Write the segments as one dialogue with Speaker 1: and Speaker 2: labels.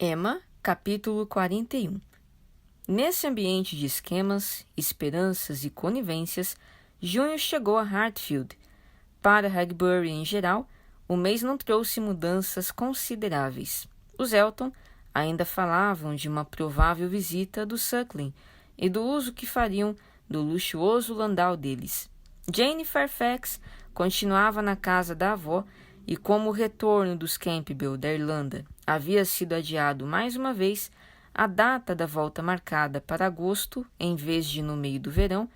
Speaker 1: Emma, capítulo 41. Nesse ambiente de esquemas, esperanças e conivências, junho chegou a Hartfield. Para Highbury em geral, o mês não trouxe mudanças consideráveis. Os Elton ainda falavam de uma provável visita do Suckling e do uso que fariam do luxuoso landau deles. Jane Fairfax continuava na casa da avó e, como o retorno dos Campbell da Irlanda havia sido adiado mais uma vez, a data da volta marcada para agosto, em vez de no meio do verão,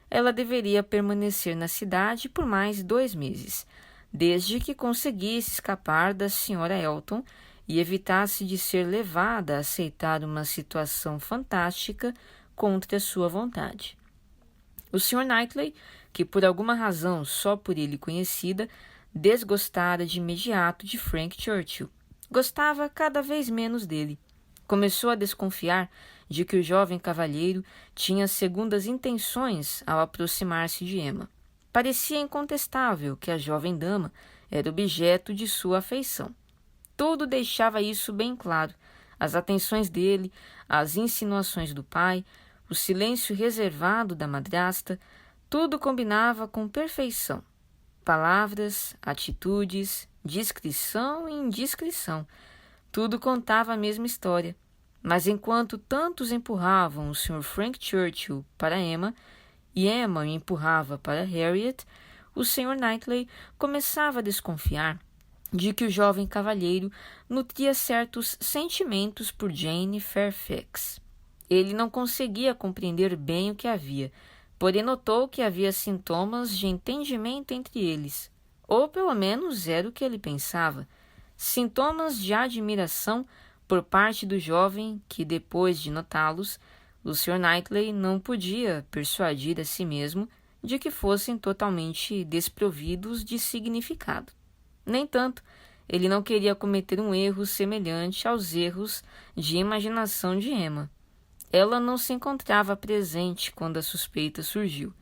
Speaker 1: ela deveria permanecer na cidade por mais 2 meses, desde que conseguisse escapar da Sra. Elton e evitasse de ser levada a aceitar uma situação fantástica contra sua vontade. O Sr. Knightley, que por alguma razão só por ele conhecida, desgostara de imediato de Frank Churchill. Gostava cada vez menos dele. Começou a desconfiar de que o jovem cavalheiro tinha segundas intenções ao aproximar-se de Emma. Parecia incontestável que a jovem dama era objeto de sua afeição. Tudo deixava isso bem claro. As atenções dele, as insinuações do pai, o silêncio reservado da madrasta, tudo combinava com perfeição. Palavras, atitudes, discrição e indiscrição, tudo contava a mesma história. Mas enquanto tantos empurravam o Sr. Frank Churchill para Emma, e Emma o empurrava para Harriet, o Sr. Knightley começava a desconfiar de que o jovem cavalheiro nutria certos sentimentos por Jane Fairfax. Ele não conseguia compreender bem o que havia, porém notou que havia sintomas de entendimento entre eles, ou pelo menos era o que ele pensava, sintomas de admiração por parte do jovem que, depois de notá-los, o Sr. Knightley não podia persuadir a si mesmo de que fossem totalmente desprovidos de significado. No entanto, ele não queria cometer um erro semelhante aos erros de imaginação de Emma. Ela não se encontrava presente quando a suspeita surgiu.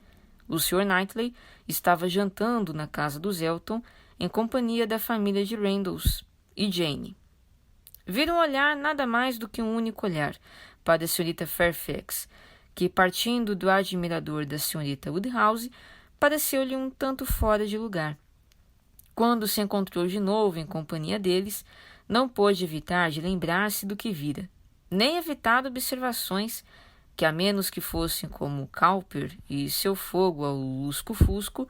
Speaker 1: O Sr. Knightley estava jantando na casa dos Elton em companhia da família de Randalls e Jane. Viram olhar nada mais do que um único olhar para a Sra. Fairfax, que, partindo do admirador da Sra. Woodhouse, pareceu-lhe um tanto fora de lugar. Quando se encontrou de novo em companhia deles, não pôde evitar de lembrar-se do que vira, nem evitar observações que, a menos que fossem como Cowper e seu fogo ao lusco-fusco,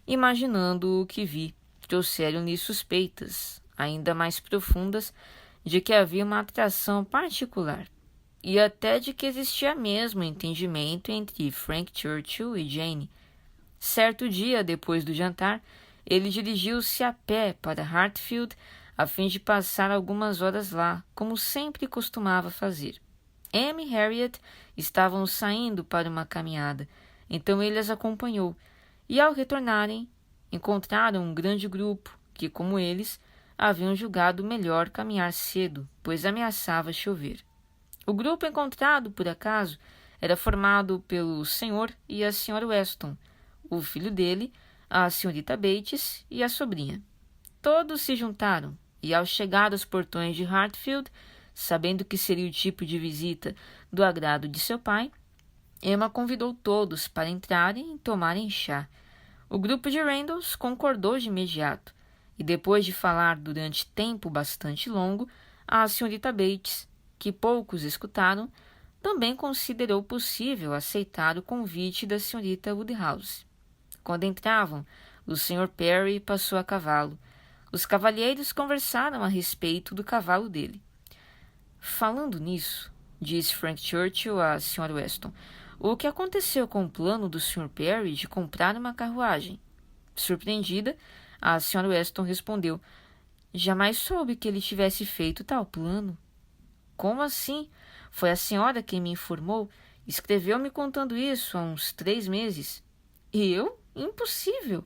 Speaker 1: imaginando o que vi, trouxeram-lhe suspeitas, ainda mais profundas, de que havia uma atração particular, e até de que existia mesmo entendimento entre Frank Churchill e Jane. Certo dia, depois do jantar, ele dirigiu-se a pé para Hartfield, a fim de passar algumas horas lá, como sempre costumava fazer. Emma e Harriet estavam saindo para uma caminhada, então ele as acompanhou, e ao retornarem, encontraram um grande grupo que, como eles, haviam julgado melhor caminhar cedo, pois ameaçava chover. O grupo encontrado, por acaso, era formado pelo Sr. e a Sra. Weston, o filho dele, a Srta. Bates e a sobrinha. Todos se juntaram, e ao chegar aos portões de Hartfield, sabendo que seria o tipo de visita do agrado de seu pai, Emma convidou todos para entrarem e tomarem chá. O grupo de Randalls concordou de imediato, e depois de falar durante tempo bastante longo, a Srta. Bates, que poucos escutaram, também considerou possível aceitar o convite da Sra. Woodhouse. Quando entravam, o Sr. Perry passou a cavalo. Os cavalheiros conversaram a respeito do cavalo dele. Falando nisso, disse Frank Churchill à Sra. Weston, o que aconteceu com o plano do Sr. Perry de comprar uma carruagem? Surpreendida, a Sra. Weston respondeu, jamais soube que ele tivesse feito tal plano. Como assim? Foi a senhora quem me informou. Escreveu-me contando isso há uns 3 meses. Eu? Impossível!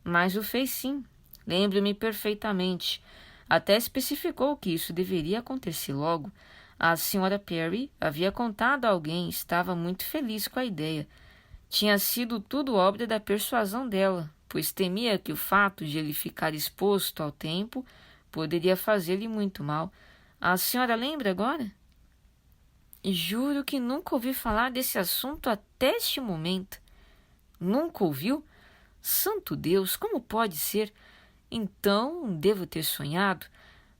Speaker 1: Mas o fez sim. Lembro-me perfeitamente. Até especificou que isso deveria acontecer logo. A Sra. Perry havia contado a alguém e estava muito feliz com a ideia. Tinha sido tudo obra da persuasão dela, pois temia que o fato de ele ficar exposto ao tempo poderia fazer-lhe muito mal. A senhora lembra agora? Juro que nunca ouvi falar desse assunto até este momento. Nunca ouviu? Santo Deus, como pode ser? Então, devo ter sonhado,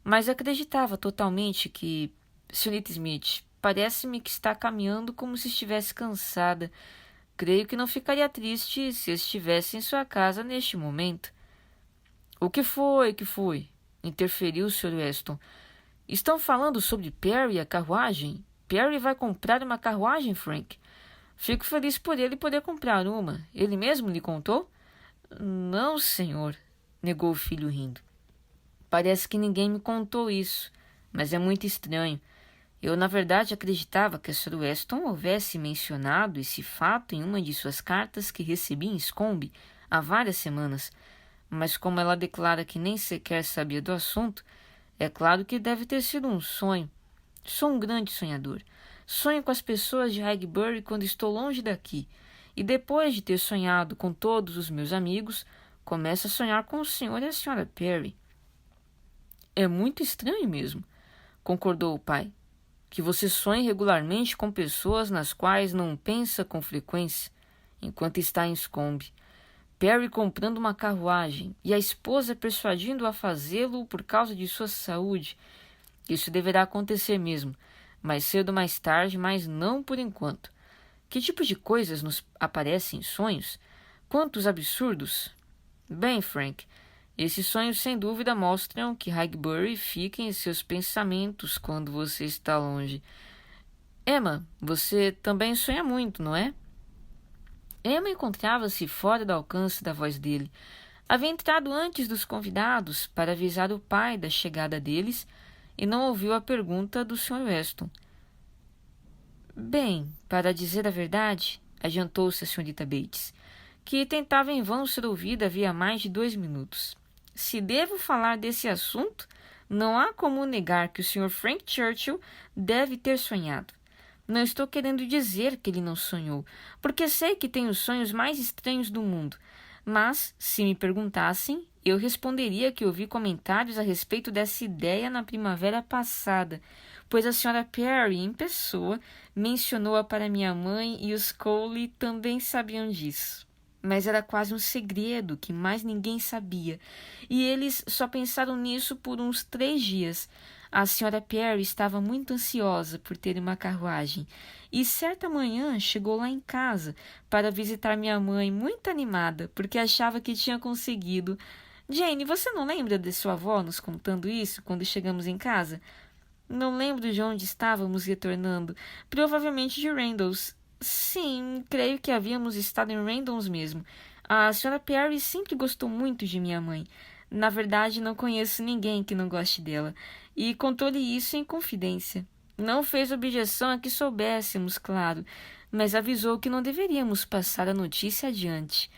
Speaker 1: mas acreditava totalmente que... Senhorita Smith, parece-me que está caminhando como se estivesse cansada. Creio que não ficaria triste se estivesse em sua casa neste momento. O que foi? Que foi? Interferiu o Sr. Weston. Estão falando sobre Perry e a carruagem? Perry vai comprar uma carruagem, Frank? Fico feliz por ele poder comprar uma. Ele mesmo lhe contou? Não, senhor, negou o filho rindo. Parece que ninguém me contou isso, mas é muito estranho. Eu, na verdade, acreditava que a Sr. Weston houvesse mencionado esse fato em uma de suas cartas que recebi em Scombe há várias semanas, mas como ela declara que nem sequer sabia do assunto, é claro que deve ter sido um sonho. Sou um grande sonhador. Sonho com as pessoas de Highbury quando estou longe daqui, e depois de ter sonhado com todos os meus amigos, começo a sonhar com o Sr. e a Sra. Perry. É muito estranho mesmo, concordou o pai, que você sonhe regularmente com pessoas nas quais não pensa com frequência, enquanto está em Scombe. Perry comprando uma carruagem e a esposa persuadindo-o a fazê-lo por causa de sua saúde. Isso deverá acontecer mesmo, mais cedo ou mais tarde, mas não por enquanto. Que tipo de coisas nos aparecem em sonhos? Quantos absurdos! Bem, Frank, esses sonhos sem dúvida mostram que Highbury fica em seus pensamentos quando você está longe. Emma, você também sonha muito, não é? Emma encontrava-se fora do alcance da voz dele. Havia entrado antes dos convidados para avisar o pai da chegada deles e não ouviu a pergunta do Sr. Weston. Bem, para dizer a verdade, adiantou-se a senhorita Bates, que tentava em vão ser ouvida havia mais de 2 minutos. Se devo falar desse assunto, não há como negar que o Sr. Frank Churchill deve ter sonhado. Não estou querendo dizer que ele não sonhou, porque sei que tem os sonhos mais estranhos do mundo. Mas, se me perguntassem, eu responderia que ouvi comentários a respeito dessa ideia na primavera passada, pois a Sra. Perry, em pessoa, mencionou-a para minha mãe e os Cole também sabiam disso. Mas era quase um segredo que mais ninguém sabia, e eles só pensaram nisso por uns 3 dias. A Sra. Perry estava muito ansiosa por ter uma carruagem, e certa manhã chegou lá em casa para visitar minha mãe muito animada, porque achava que tinha conseguido. Jane, você não lembra de sua avó nos contando isso quando chegamos em casa? Não lembro de onde estávamos retornando. Provavelmente de Randalls. Sim, creio que havíamos estado em Randalls mesmo. A Sra. Perry sempre gostou muito de minha mãe. Na verdade, não conheço ninguém que não goste dela. E contou-lhe isso em confidência. Não fez objeção a que soubéssemos, claro, mas avisou que não deveríamos passar a notícia adiante.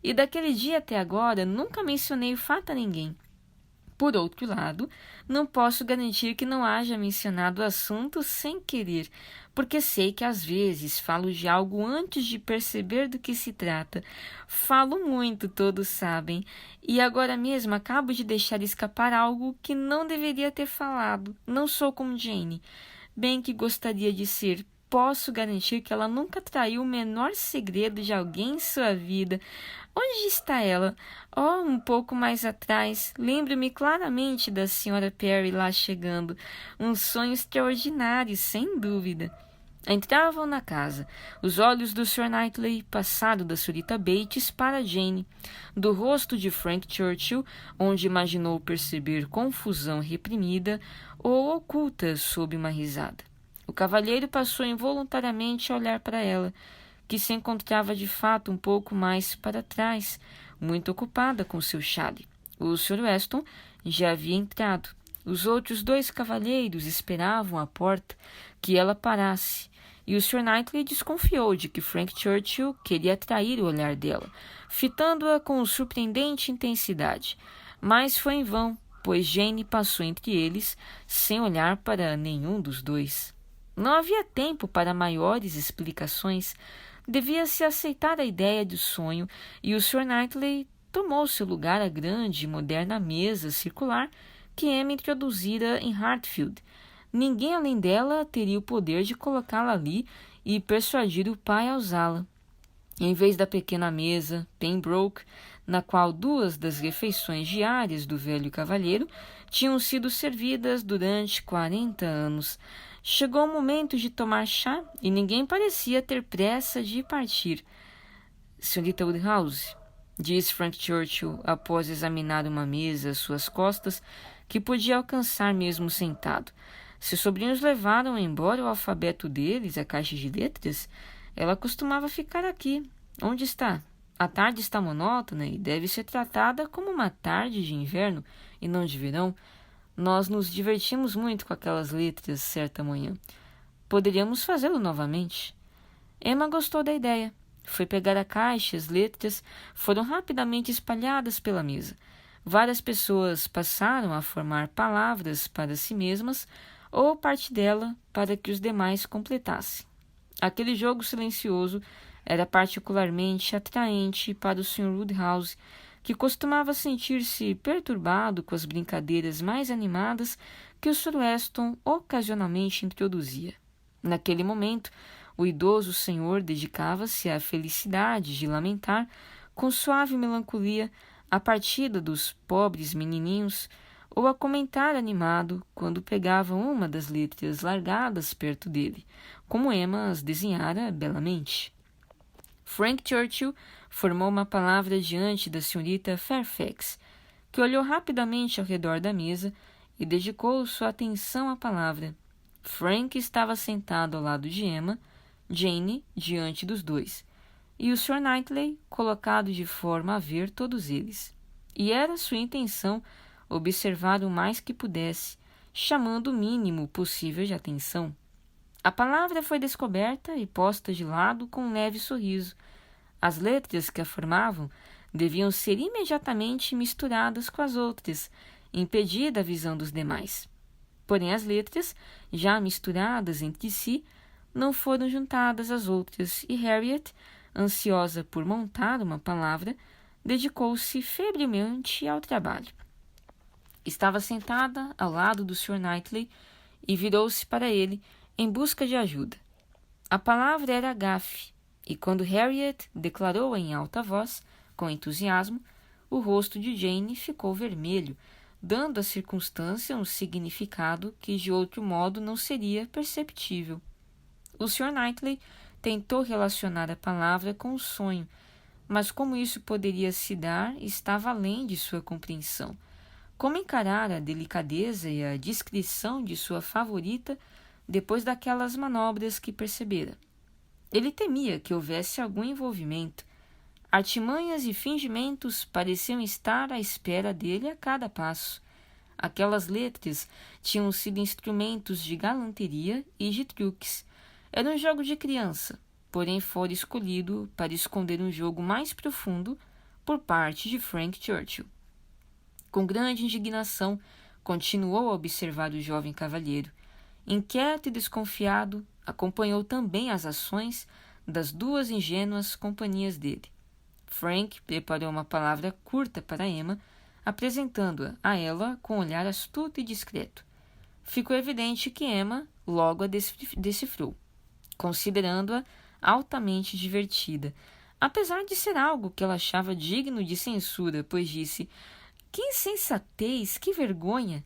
Speaker 1: E daquele dia até agora nunca mencionei o fato a ninguém. Por outro lado, não posso garantir que não haja mencionado o assunto sem querer, porque sei que às vezes falo de algo antes de perceber do que se trata. Falo muito, todos sabem, e agora mesmo acabo de deixar escapar algo que não deveria ter falado. Não sou como Jane. Bem que gostaria de ser. Posso garantir que ela nunca traiu o menor segredo de alguém em sua vida. Onde está ela? Oh, um pouco mais atrás. Lembro-me claramente da Sra. Perry lá chegando. Um sonho extraordinário, sem dúvida. Entravam na casa. Os olhos do Sr. Knightley passaram da senhorita Bates para Jane, do rosto de Frank Churchill, onde imaginou perceber confusão reprimida ou oculta sob uma risada. O cavalheiro passou involuntariamente a olhar para ela, que se encontrava de fato um pouco mais para trás, muito ocupada com seu chale. O Sr. Weston já havia entrado. Os outros 2 cavalheiros esperavam à porta que ela parasse, e o Sr. Knightley desconfiou de que Frank Churchill queria atrair o olhar dela, fitando-a com surpreendente intensidade. Mas foi em vão, pois Jane passou entre eles, sem olhar para nenhum dos 2. Não havia tempo para maiores explicações. Devia-se aceitar a ideia do sonho, e o Sr. Knightley tomou seu lugar à grande e moderna mesa circular que Emma introduzira em Hartfield. ninguém além dela teria o poder de colocá-la ali e persuadir o pai a usá-la. Em vez da pequena mesa Pembroke, na qual 2 das refeições diárias do velho cavalheiro tinham sido servidas durante 40 anos, chegou o momento de tomar chá e ninguém parecia ter pressa de partir. Senhorita Woodhouse, disse Frank Churchill após examinar uma mesa às suas costas, que podia alcançar mesmo sentado. Seus sobrinhos levaram embora o alfabeto deles, a caixa de letras. Ela costumava ficar aqui. Onde está? A tarde está monótona e deve ser tratada como uma tarde de inverno e não de verão. Nós nos divertimos muito com aquelas letras certa manhã. Poderíamos fazê-lo novamente. Emma gostou da ideia. Foi pegar a caixa, as letras foram rapidamente espalhadas pela mesa. Várias pessoas passaram a formar palavras para si mesmas ou parte dela para que os demais completassem. Aquele jogo silencioso era particularmente atraente para o Sr. Woodhouse, que costumava sentir-se perturbado com as brincadeiras mais animadas que o Sr. Weston ocasionalmente introduzia. Naquele momento, o idoso senhor dedicava-se à felicidade de lamentar, com suave melancolia, a partida dos pobres menininhos, ou a comentar animado quando pegavam uma das letras largadas perto dele, como Emma as desenhara belamente. Frank Churchill formou uma palavra diante da senhorita Fairfax, que olhou rapidamente ao redor da mesa e dedicou sua atenção à palavra. Frank estava sentado ao lado de Emma, Jane diante dos 2, e o Sr. Knightley colocado de forma a ver todos eles. E era sua intenção observar o mais que pudesse, chamando o mínimo possível de atenção. A palavra foi descoberta e posta de lado com um leve sorriso. As letras que a formavam deviam ser imediatamente misturadas com as outras, impedida a visão dos demais. Porém, as letras, já misturadas entre si, não foram juntadas às outras, e Harriet, ansiosa por montar uma palavra, dedicou-se febrilmente ao trabalho. Estava sentada ao lado do Sr. Knightley e virou-se para ele em busca de ajuda. A palavra era gafe, e quando Harriet declarou-a em alta voz, com entusiasmo, o rosto de Jane ficou vermelho, dando à circunstância um significado que de outro modo não seria perceptível. O Sr. Knightley tentou relacionar a palavra com o sonho, mas como isso poderia se dar estava além de sua compreensão. Como encarar a delicadeza e a discrição de sua favorita depois daquelas manobras que percebera? Ele temia que houvesse algum envolvimento. Artimanhas e fingimentos pareciam estar à espera dele a cada passo. Aquelas letras tinham sido instrumentos de galanteria e de truques. Era um jogo de criança, porém fora escolhido para esconder um jogo mais profundo por parte de Frank Churchill. Com grande indignação, continuou a observar o jovem cavalheiro. Inquieto e desconfiado, acompanhou também as ações das 2 ingênuas companhias dele. Frank preparou uma palavra curta para Emma, apresentando-a a ela com um olhar astuto e discreto. Ficou evidente que Emma logo a decifrou, considerando-a altamente divertida, apesar de ser algo que ela achava digno de censura, pois disse: "Que insensatez, que vergonha!"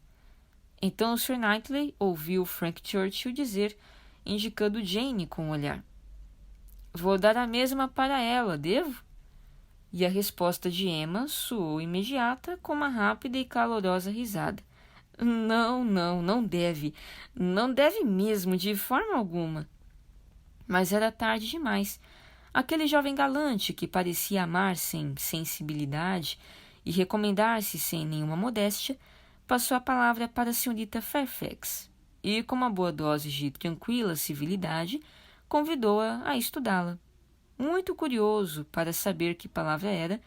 Speaker 1: Então o Sr. Knightley ouviu Frank Churchill dizer, indicando Jane com o olhar: "Vou dar a mesma para ela, devo?" E a resposta de Emma soou imediata com uma rápida e calorosa risada. Não deve. Não deve mesmo, de forma alguma." Mas era tarde demais. Aquele jovem galante que parecia amar sem sensibilidade e recomendar-se sem nenhuma modéstia, passou a palavra para a senhorita Fairfax e, com uma boa dose de tranquila civilidade, convidou-a a estudá-la. Muito curioso para saber que palavra era,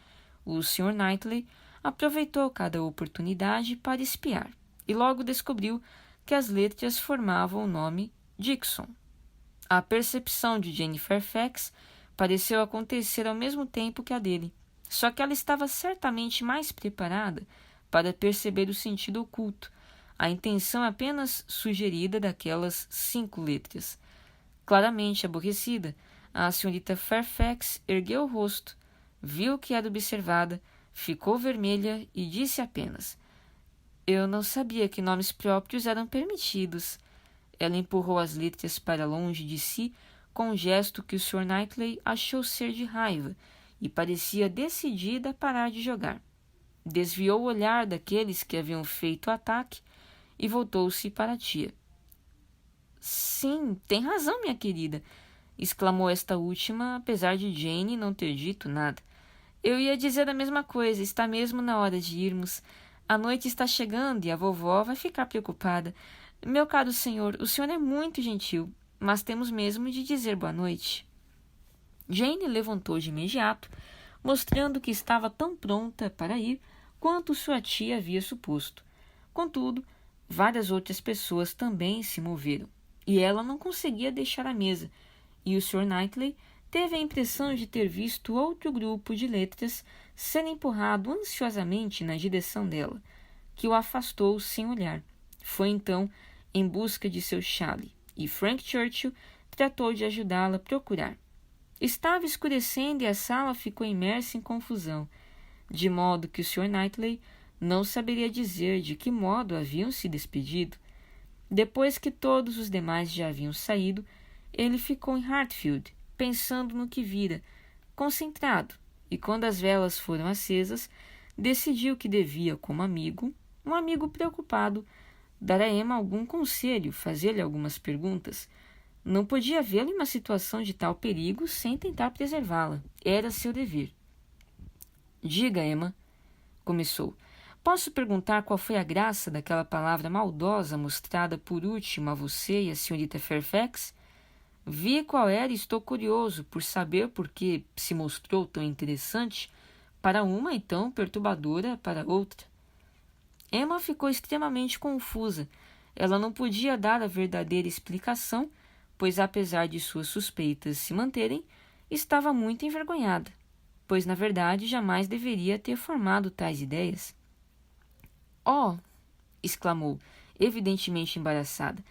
Speaker 1: o Sr. Knightley aproveitou cada oportunidade para espiar e logo descobriu que as letras formavam o nome Dixon. A percepção de Jane Fairfax pareceu acontecer ao mesmo tempo que a dele, só que ela estava certamente mais preparada para perceber o sentido oculto, a intenção apenas sugerida daquelas 5 letras. Claramente aborrecida, a senhorita Fairfax ergueu o rosto, viu que era observada, ficou vermelha e disse apenas: Eu não sabia que nomes próprios eram permitidos. Ela empurrou as letras para longe de si com um gesto que o Sr. Knightley achou ser de raiva e parecia decidida a parar de jogar. Desviou o olhar daqueles que haviam feito o ataque e voltou-se para a tia. Sim, tem razão, minha querida, exclamou esta última, apesar de Jane não ter dito nada. Eu ia dizer a mesma coisa, está mesmo na hora de irmos. A noite está chegando e a vovó vai ficar preocupada. Meu caro senhor, o senhor é muito gentil, mas temos mesmo de dizer boa noite. Jane levantou de imediato, mostrando que estava tão pronta para ir quanto sua tia havia suposto. Contudo, várias outras pessoas também se moveram, e ela não conseguia deixar a mesa, e o Sr. Knightley teve a impressão de ter visto outro grupo de letras ser empurrado ansiosamente na direção dela, que o afastou sem olhar. Foi então em busca de seu chale, e Frank Churchill tratou de ajudá-la a procurar. Estava escurecendo e a sala ficou imersa em confusão, de modo que o Sr. Knightley não saberia dizer de que modo haviam se despedido. Depois que todos os demais já haviam saído, ele ficou em Hartfield, pensando no que vira, concentrado, e quando as velas foram acesas, decidiu que devia, como amigo, um amigo preocupado, dar a Emma algum conselho, fazer-lhe algumas perguntas. Não podia vê-la em uma situação de tal perigo sem tentar preservá-la. Era seu dever. Diga, Emma, começou. Posso perguntar qual foi a graça daquela palavra maldosa mostrada por último a você e a senhorita Fairfax? Vi qual era e estou curioso por saber por que se mostrou tão interessante para uma e tão perturbadora para outra. Emma ficou extremamente confusa. Ela não podia dar a verdadeira explicação, pois apesar de suas suspeitas se manterem, estava muito envergonhada, pois na verdade jamais deveria ter formado tais ideias. Oh! Exclamou, evidentemente embaraçada.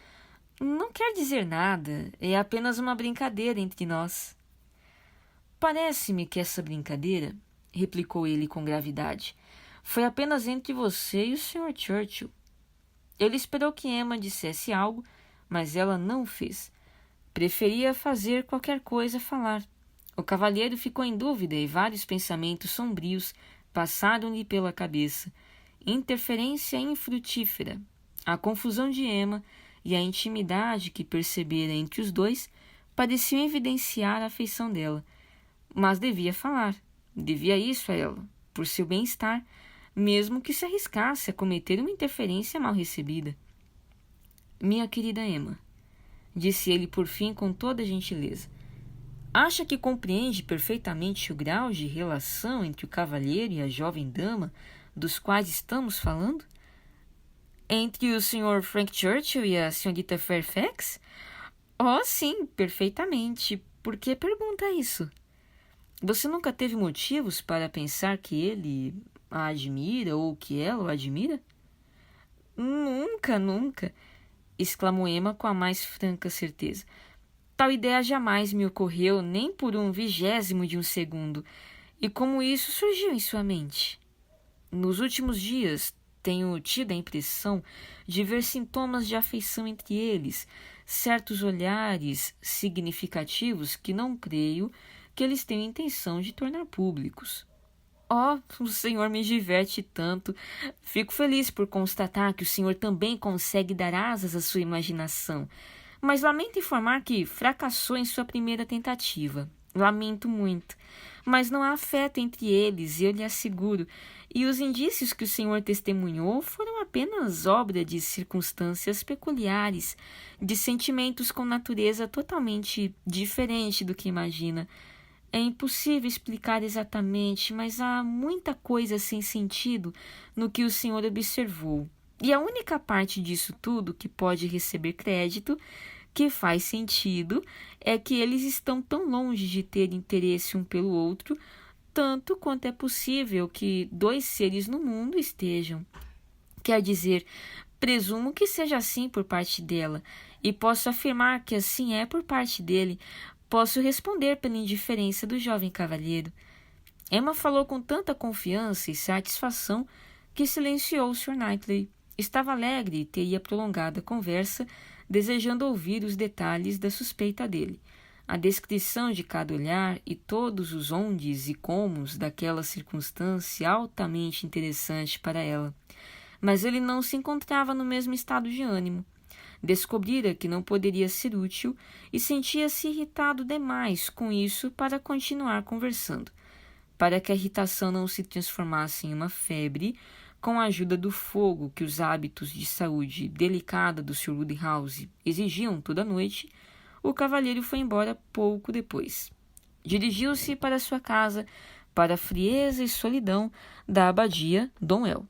Speaker 1: Não quer dizer nada, é apenas uma brincadeira entre nós. Parece-me que essa brincadeira, replicou ele com gravidade, foi apenas entre você e o Sr. Churchill. Ele esperou que Emma dissesse algo, mas ela não fez. Preferia fazer qualquer coisa a falar. O cavalheiro ficou em dúvida e vários pensamentos sombrios passaram-lhe pela cabeça. Interferência infrutífera. A confusão de Emma e a intimidade que percebera entre os dois pareciam evidenciar a afeição dela. Mas devia falar. Devia isso a ela, por seu bem-estar, mesmo que se arriscasse a cometer uma interferência mal recebida. Minha querida Emma, disse ele por fim com toda a gentileza, acha que compreende perfeitamente o grau de relação entre o cavalheiro e a jovem dama dos quais estamos falando? Entre o Sr. Frank Churchill e a senhorita Fairfax? Oh, sim, perfeitamente. Por que pergunta isso? Você nunca teve motivos para pensar que ele a admira ou que ela o admira? Nunca, nunca, exclamou Emma com a mais franca certeza. Tal ideia jamais me ocorreu nem por 1/20 de um segundo. E como isso surgiu em sua mente? Nos últimos dias, tenho tido a impressão de ver sintomas de afeição entre eles, certos olhares significativos que não creio que eles tenham intenção de tornar públicos. Oh, o senhor me diverte tanto. Fico feliz por constatar que o senhor também consegue dar asas à sua imaginação. Mas lamento informar que fracassou em sua primeira tentativa. Lamento muito. Mas não há afeto entre eles, eu lhe asseguro. E os indícios que o senhor testemunhou foram apenas obra de circunstâncias peculiares, de sentimentos com natureza totalmente diferente do que imagina. É impossível explicar exatamente, mas há muita coisa sem sentido no que o senhor observou. E a única parte disso tudo que pode receber crédito, que faz sentido, é que eles estão tão longe de ter interesse um pelo outro, tanto quanto é possível que 2 seres no mundo estejam. Quer dizer, Presumo que seja assim por parte dela, e posso afirmar que assim é por parte dele. Posso responder pela indiferença do jovem cavalheiro. Emma falou com tanta confiança e satisfação que silenciou o Sr. Knightley. Estava alegre e teria prolongado a conversa, desejando ouvir os detalhes da suspeita dele. A descrição de cada olhar e todos os ondes e comos daquela circunstância altamente interessante para ela. Mas ele não se encontrava no mesmo estado de ânimo. Descobrira que não poderia ser útil e sentia-se irritado demais com isso para continuar conversando. Para que a irritação não se transformasse em uma febre, com a ajuda do fogo que os hábitos de saúde delicada do Sr. Woodhouse exigiam toda a noite, o cavalheiro foi embora pouco depois. Dirigiu-se para sua casa, para a frieza e solidão da abadia Donwell.